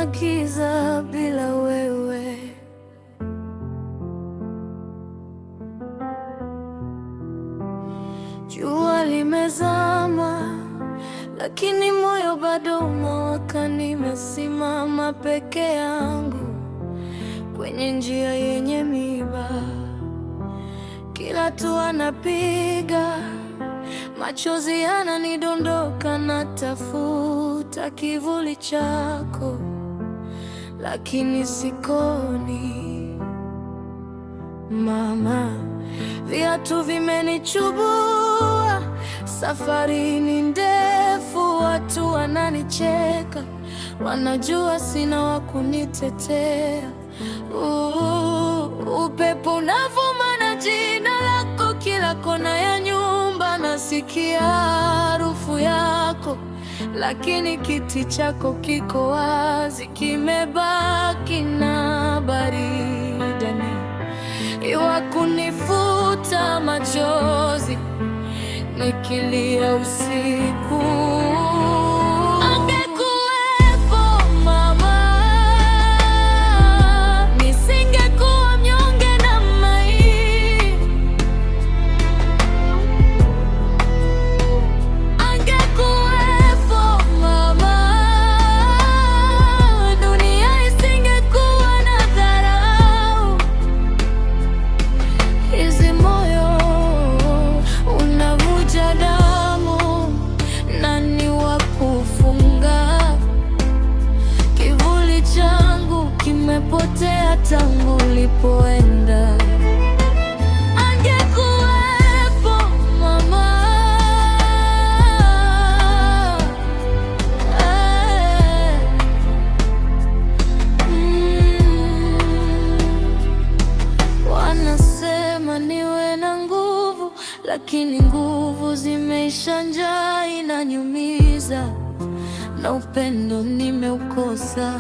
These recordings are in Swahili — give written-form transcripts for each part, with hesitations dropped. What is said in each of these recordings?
kuna giza bila wewe. Jua limezama, lakini moyo bado unawaka. Nimesimama peke yangu kwenye njia yenye miiba. Kila hatua napiga, machozi yananidondoka. Natafuta kivuli chako, lakini sikoni. Mama, viatu vimenichubua, safari ni ndefu. Watu wananicheka, wanajua sina wa kunitetea. Upepo unavuma na jina lako kila kona ya nyumba. Nasikia harufu yako, lakini kiti chako kiko wazi, kimebaki na baridi iwa kunifuta machozi nikilia usiku. Angekuwepo mama, nisingekuwa mnyonge namna hii. Angekuwepo mama, dunia isingekuwa na dharau. Hizi moyo unavuja damu, nani wa kufunga? Kivuli changu kimepotea tangu ulipoenda. Angekuwepo mama, wanasema niwe na nguvu, lakini nguvu zimeisha. Njaa inaniumiza na upendo nimeukosa.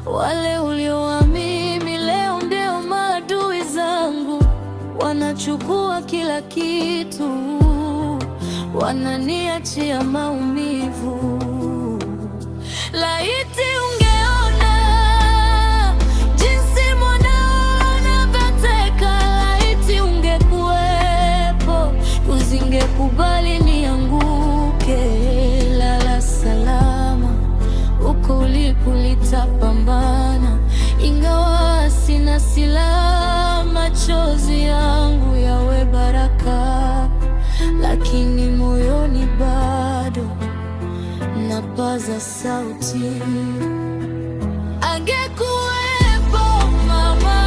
Wale uliowaamini leo ndio maadui zangu. Wanachukua kila kitu, wananiachia maumivu. Laiti ungeona jinsi mwanao anavyoteka. Laiti ungekuwepo, usingekubali nianguke. Lala salama, uko ulipo nitapambana. Ingawa sina silaha, machozi yangu yawe baraka, lakini moyoni bado napaza sauti. Angekuwepo mama,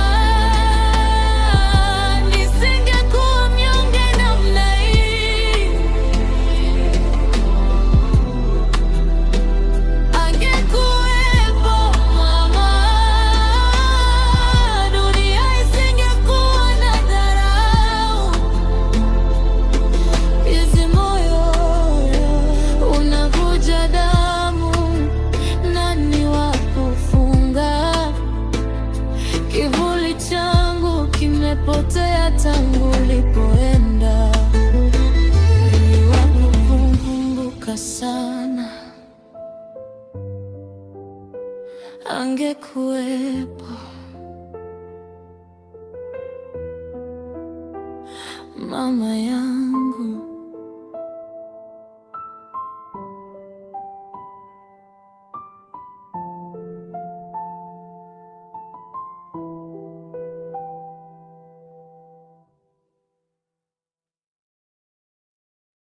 nisingekuwa mnyonge namna hii. Angekuwepo mama, dunia isingekuwa na dharau. Hizi moyo unavuja damu, nani wa kufunga? Kivuli changu kimepotea tangu ulipoenda. Niliwakumbuka sana. Angekuwepo mama yangu.